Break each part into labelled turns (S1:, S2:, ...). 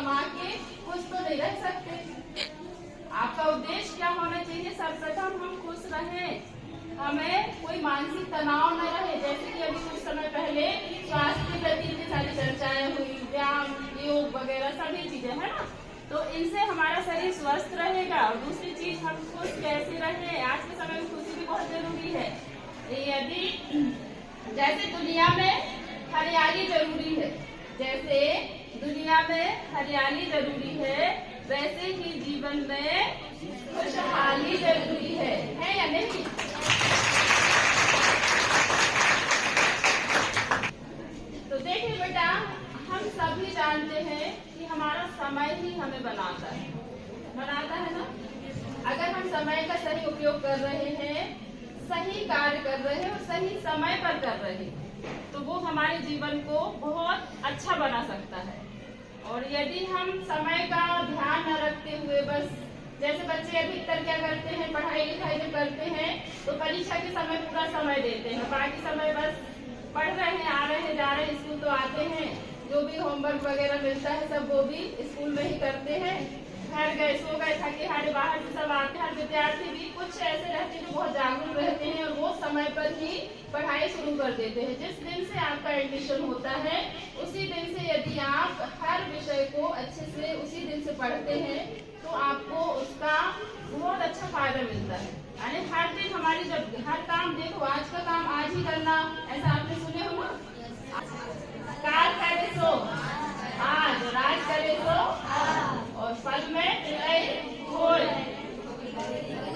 S1: कमा के खुश तो नहीं रह सकते। आपका उद्देश्य क्या होना चाहिए? सर्वप्रथम हम खुश रहें, हमें कोई मानसिक तनाव न रहे। जैसे कि अभी कुछ समय पहले स्वास्थ्य के प्रति इतनी सारी चर्चाएं हुई, व्यायाम, योग वगैरह सभी चीजें है ना, तो इनसे हमारा शरीर स्वस्थ रहेगा। और दूसरी चीज, हम खुश कैसे रहें? आज के समय में खुशी भी बहुत जरूरी है। यदि जैसे दुनिया में हरियाली जरूरी है, जैसे दुनिया में हरियाली जरूरी है, वैसे ही जीवन में खुशहाली जरूरी है या नहीं? तो देखिए बेटा, हम सभी जानते हैं कि हमारा समय ही हमें बनाता है ना। अगर हम समय का सही उपयोग कर रहे हैं, सही कार्य कर रहे हैं और सही समय पर कर रहे हैं, तो वो हमारे जीवन को बहुत अच्छा बना सकता है। और यदि हम समय का ध्यान न रखते हुए बस, जैसे बच्चे अधिकतर क्या करते हैं, पढ़ाई लिखाई जब करते हैं तो परीक्षा के समय पूरा समय देते हैं, बाकी समय बस पढ़ रहे हैं, आ रहे हैं, जा रहे हैं, स्कूल तो आते हैं, जो भी होमवर्क वगैरह मिलता है सब वो भी स्कूल में ही करते हैं, घर गए, सो गए, थके हारे बाहर से सब आते हैं। विद्यार्थी भी कुछ ऐसे रहते हैं जो बहुत जागरूक रहते हैं और वो समय पर ही पढ़ाई शुरू कर देते हैं। जिस दिन से आपका एडमिशन होता है उसी दिन से यदि आप हर विषय को अच्छे से उसी दिन से पढ़ते हैं तो आपको उसका बहुत अच्छा फायदा मिलता है। यानी हर दिन हमारी, जब हर काम देखो, आज का काम आज ही करना, ऐसा आपने सुने हो ना, काल करे सो आज, राज करे सो और फल में होय,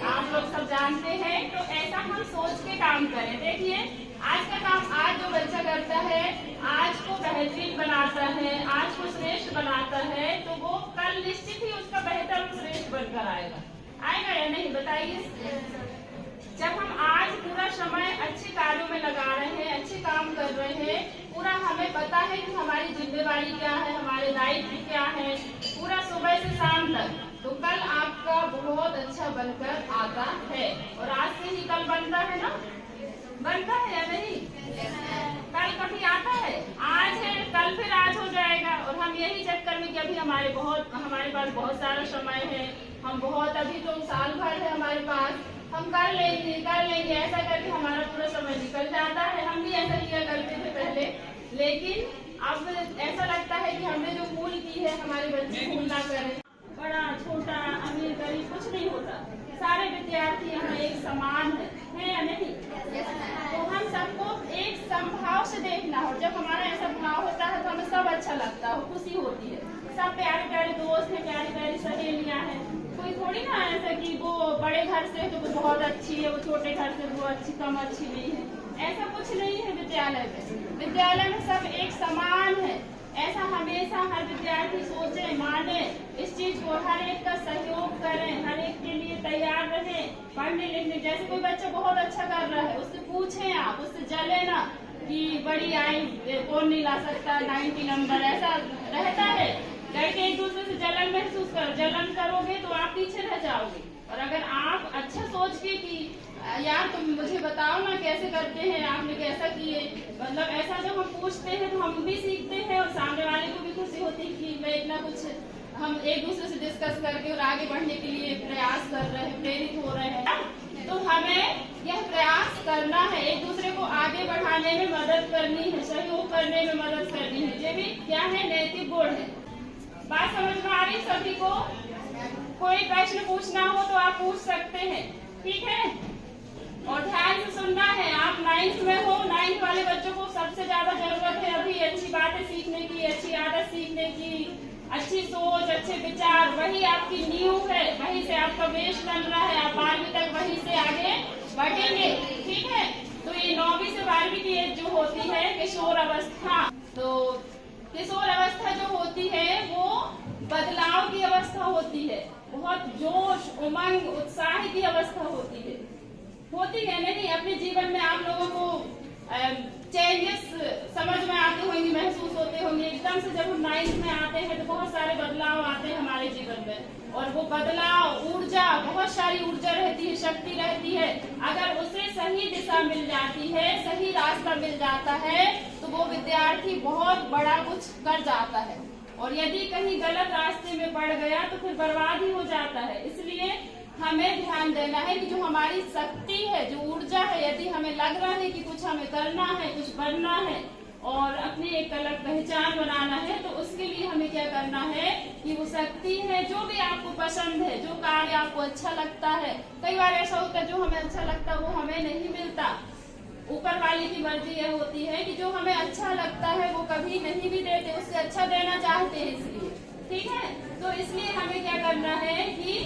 S1: आप लोग सब जानते हैं। तो ऐसा हम सोच के काम करें। देखिए, आज का काम आज जो बच्चा करता है, आज को बेहतरीन बनाता है, आज को श्रेष्ठ बनाता है, तो वो कल निश्चित ही उसका बेहतर और श्रेष्ठ बनकर आएगा या नहीं? बताइए। जब हम आज पूरा समय अच्छे कार्यों में लगा रहे हैं, अच्छे काम कर रहे हैं, पूरा हमें पता है कि हमारी जिम्मेवारी क्या है, हमारे दायित्व क्या है, पूरा सुबह से शाम तक, तो कल आपका बहुत अच्छा बनकर आता है। और आज से ही कल बनता है ना, बनता है या नहीं? कल कभी आता है? आज है, कल फिर आज हो जाएगा। और हम यही चक्कर में कि अभी हमारे पास बहुत सारा समय है, हम बहुत, अभी तो साल भर है हमारे पास, हम कर लेंगे, ऐसा करके हमारा पूरा समय निकल जाता है। हम भी ऐसा किया करते थे पहले, लेकिन अब ऐसा लगता है कि हमने जो भूल की है हमारे बच्चे भूल ना करें। बड़ा छोटा, अमीर गरीब कुछ नहीं होता, सारे विद्यार्थी यहाँ एक समान है या नहीं? तो हम सबको एक समभाव से देखना हो। जब हमारा ऐसा भाव होता है तो हमें सब अच्छा लगता है, खुशी होती है। सब प्यारे प्यारे दोस्त हैं, प्यारी प्यारी सहेलियां हैं। कोई थोड़ी ना ऐसा कि वो बड़े घर से तो वो बहुत अच्छी है, वो छोटे घर से वो कम अच्छी नहीं है, ऐसा कुछ नहीं है। विद्यालय में सब एक समान है, ऐसा हमेशा हर विद्यार्थी सोचे, माने, इस चीज को, हर एक का सहयोग करें, हर एक के लिए तैयार रहें पढ़ने लिखने। जैसे कोई बच्चा बहुत अच्छा कर रहा है, उससे पूछें आप, उससे जले ना कि बड़ी आई कौन नहीं ला सकता 90 नंबर, ऐसा रहता है। करके एक दूसरे से जलन महसूस जलन करोगे तो आप पीछे रह जाओगे। और अगर आप अच्छा सोच के कि यार तुम मुझे बताओ ना कैसे करते हैं, आपने कैसा किए, मतलब ऐसा जब हम पूछते हैं तो हम भी सीखते हैं और सामने वाले को भी खुशी होती है कि मैं इतना कुछ, हम एक दूसरे से डिस्कस करके और आगे बढ़ने के लिए प्रयास कर रहे हैं, प्रेरित हो रहे हैं। तो हमें यह प्रयास करना है, एक दूसरे को आगे बढ़ाने में मदद करनी है, सहयोग करने में मदद करनी है। ये भी क्या है? नैतिक गुण है। बात समझ में आ रही सभी को? कोई प्रश्न पूछना हो तो आप पूछ सकते हैं, ठीक है? और ध्यान से सुनना है। आप 9th में हो, 9th वाले बच्चों को सबसे ज्यादा जरूरत है अभी अच्छी बातें सीखने की, अच्छी आदत सीखने की, अच्छी सोच, अच्छे विचार। वही आपकी नींव है, वहीं से आपका बेस बन रहा है, आप 12वीं तक वहीं से आगे बढ़ेंगे, ठीक है? तो ये 9वीं से 12वीं की एज जो होती है किशोर अवस्था, तो किशोर अवस्था जो होती है वो बदलाव की अवस्था होती है, बहुत जोश, उमंग, उत्साह की अवस्था होती है नहीं? अपने जीवन में आप लोगों को चेंजेस समझ में आते होंगे, महसूस होते होंगे। एकदम से जब हम 9th में आते हैं तो बहुत सारे बदलाव आते हैं हमारे जीवन में, और वो बदलाव, ऊर्जा, बहुत सारी ऊर्जा रहती है, शक्ति रहती है। अगर उसे सही दिशा मिल जाती है, सही रास्ता मिल जाता है, तो वो विद्यार्थी बहुत बड़ा कुछ कर जाता है। और यदि कहीं गलत रास्ते में पड़ गया तो फिर बर्बाद ही हो जाता है। इसलिए हमें ध्यान देना है कि जो हमारी शक्ति है, जो ऊर्जा है, यदि हमें लग रहा है कि कुछ हमें करना है, कुछ बनना है और अपनी एक अलग पहचान बनाना है, तो उसके लिए हमें क्या करना है कि वो शक्ति है, जो भी आपको पसंद है, जो कार्य आपको अच्छा लगता है। कई बार ऐसा होता है जो हमें अच्छा लगता है वो हमें नहीं मिलता। ऊपर वाले की मर्जी यह होती है कि जो हमें अच्छा लगता है वो कभी नहीं भी देते, उससे अच्छा देना चाहते हैं। इसलिए ठीक है, तो इसलिए हमें क्या करना है कि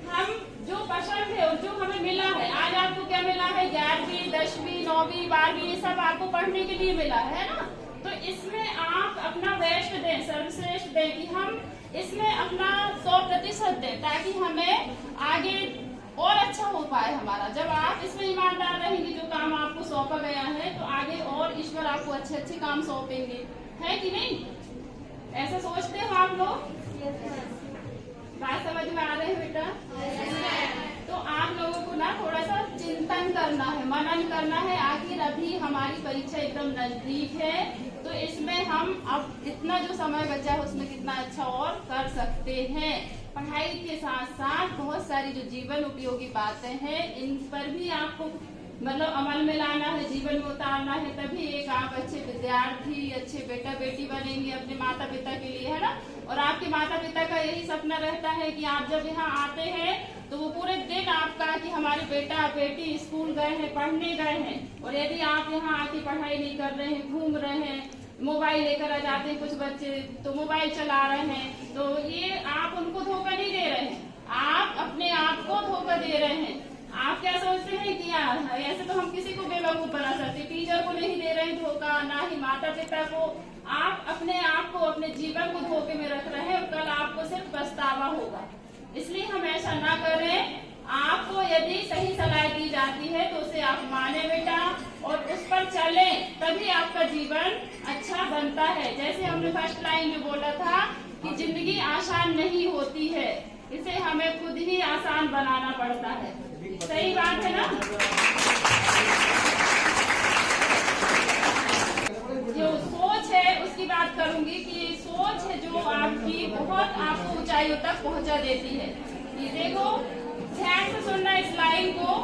S1: हम जो पसंद है और जो हमें मिला है, आज आपको क्या मिला है, 11वीं 10वीं 9वीं 12वीं ये सब आपको पढ़ने के लिए मिला है ना, तो इसमें आप अपना बेस्ट दें, सर्वश्रेष्ठ दें कि हम इसमें अपना 100% दें, ताकि हमें आगे और अच्छा हो पाए हमारा। जब आप इसमें ईमानदार रहेंगे, जो काम आपको सौंपा गया है, तो आगे और ईश्वर आपको अच्छे अच्छे काम सौंपेंगे, है कि नहीं? ऐसा सोचते हो आप लोग? बात समझ में आ रहे है बेटा? तो आप लोगों को ना थोड़ा सा चिंतन करना है, मनन करना है। आखिर अभी हमारी परीक्षा एकदम नजदीक है, तो इसमें हम अब इतना जो समय बचा है उसमें कितना अच्छा और कर सकते हैं। पढ़ाई के साथ साथ बहुत सारी जो जीवन उपयोगी बातें हैं, इन पर भी आपको मतलब अमल में लाना है, जीवन में उतारना है, तभी एक आप अच्छे विद्यार्थी, अच्छे बेटा बेटी बनेंगे अपने माता पिता के लिए, है ना। और आपके माता पिता का यही सपना रहता है कि आप जब यहाँ आते हैं तो वो पूरे दिन आपका कि हमारे बेटा बेटी स्कूल गए हैं, पढ़ने गए हैं, और यदि आप यहाँ आके पढ़ाई नहीं कर रहे हैं, घूम रहे हैं, मोबाइल लेकर आ जाते हैं कुछ बच्चे तो मोबाइल चला रहे हैं, तो ये आप उनको धोखा नहीं दे रहे हैं, आप अपने आप को धोखा दे रहे हैं। आप क्या सोचते हैं कि यार ऐसे तो हम किसी को बेवकूफ बना सकते, टीचर को नहीं दे रहे हैं धोखा, ना ही माता पिता को। आप अपने आप को, अपने जीवन को धोखे में रख रहे हैं और कल आपको सिर्फ पछतावा होगा। इसलिए हम ऐसा ना करें। आपको यदि सही सलाह दी जाती है तो उसे आप माने बेटा और उस पर चलें, तभी आपका जीवन अच्छा बनता है। जैसे हमने फर्स्ट लाइन में बोला था कि जिंदगी आसान नहीं होती है, इसे हमें खुद ही आसान बनाना पड़ता है। सही बात है ना? जो सोच है उसकी बात करूंगी कि ये सोच है जो आपकी बहुत आपको ऊंचाइयों तक पहुंचा देती है। ये देखो, ध्यान से सुनना इस लाइन को।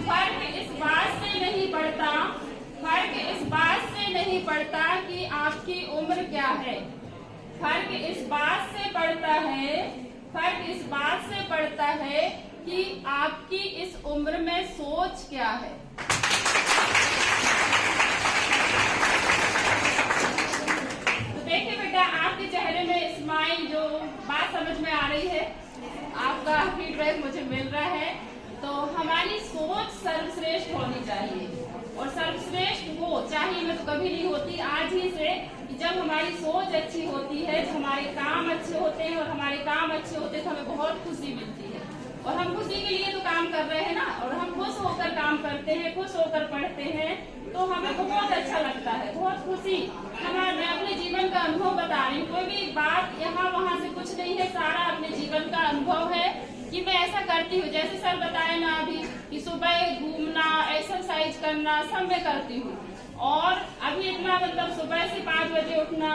S1: फर्क इस बात से नहीं पड़ता, फर्क इस बात से नहीं पड़ता कि आपकी उम्र क्या है, फर्क इस बात से पड़ता है, फर्क इस बात से पड़ता है कि आपकी इस उम्र में सोच क्या है। तो देखिए बेटा, आपके चेहरे में स्माइल, जो बात समझ में आ रही है, आपका फीडबैक मुझे मिल रहा है। तो हमारी सोच सर्वश्रेष्ठ होनी चाहिए, और सर्वश्रेष्ठ वो चाहिए में तो कभी नहीं होती। आज ही से जब हमारी सोच अच्छी होती है, तो हमारे काम अच्छे होते हैं, और हमारे काम अच्छे होते हैं तो हमें बहुत खुशी मिलती है, और हम खुशी के लिए तो काम कर रहे हैं ना, और हम खुश होकर काम करते हैं, खुश होकर पढ़ते हैं, तो हमें बहुत अच्छा लगता है, बहुत खुशी। मैं अपने जीवन का अनुभव बता रही हूँ, कोई भी बात यहाँ वहाँ से कुछ नहीं है, सारा अपने जीवन का अनुभव है कि मैं ऐसा करती हूँ। जैसे सर बताए ना अभी कि सुबह घूमना, एक्सरसाइज करना, सब मैं करती हूँ। और अभी इतना मतलब सुबह से 5 बजे उठना,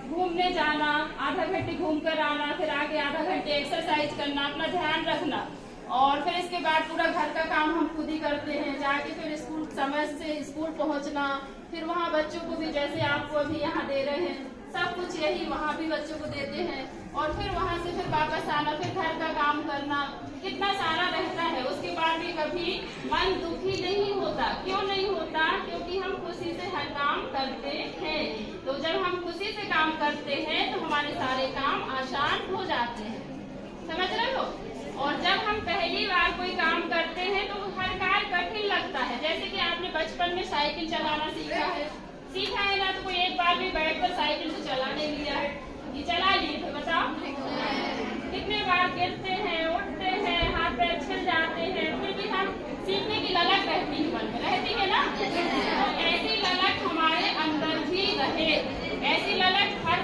S1: घूमने जाना, आधा घंटे घूम कर आना, फिर आके आधा घंटे एक्सरसाइज करना, अपना ध्यान रखना, और फिर इसके बाद पूरा घर का काम हम खुद ही करते हैं। जाके फिर स्कूल समय से स्कूल पहुंचना, फिर वहाँ बच्चों को भी जैसे आपको अभी यहाँ दे रहे हैं, सब कुछ यही वहाँ भी बच्चों को देते हैं, और फिर वहाँ से फिर वापस आना, फिर घर का काम करना, कितना सारा रहता है। उसके बाद भी कभी मन दुखी नहीं होता। क्यों नहीं होता? क्योंकि हम खुशी से हर काम करते हैं। तो जब हम खुशी से काम करते हैं तो हमारे सारे काम आसान हो जाते हैं। समझ रहे हो? और जब हम पहली बार कोई काम करते हैं तो हर कार्य कठिन लगता है। जैसे कि आपने बचपन में साइकिल चलाना सीखा है ना, तो कोई एक बार भी बैठकर साइकिल से चलाने लिया है, ये चला लिए थे, बताओ कितने बार गिरते हैं, उठते हैं, हाथ पैर छिल जाते हैं, फिर भी हम सीखने की ललक रहती है, मन में रहती है ना। तो ऐसी ललक हमारे अंदर भी रहे, ऐसी ललक हर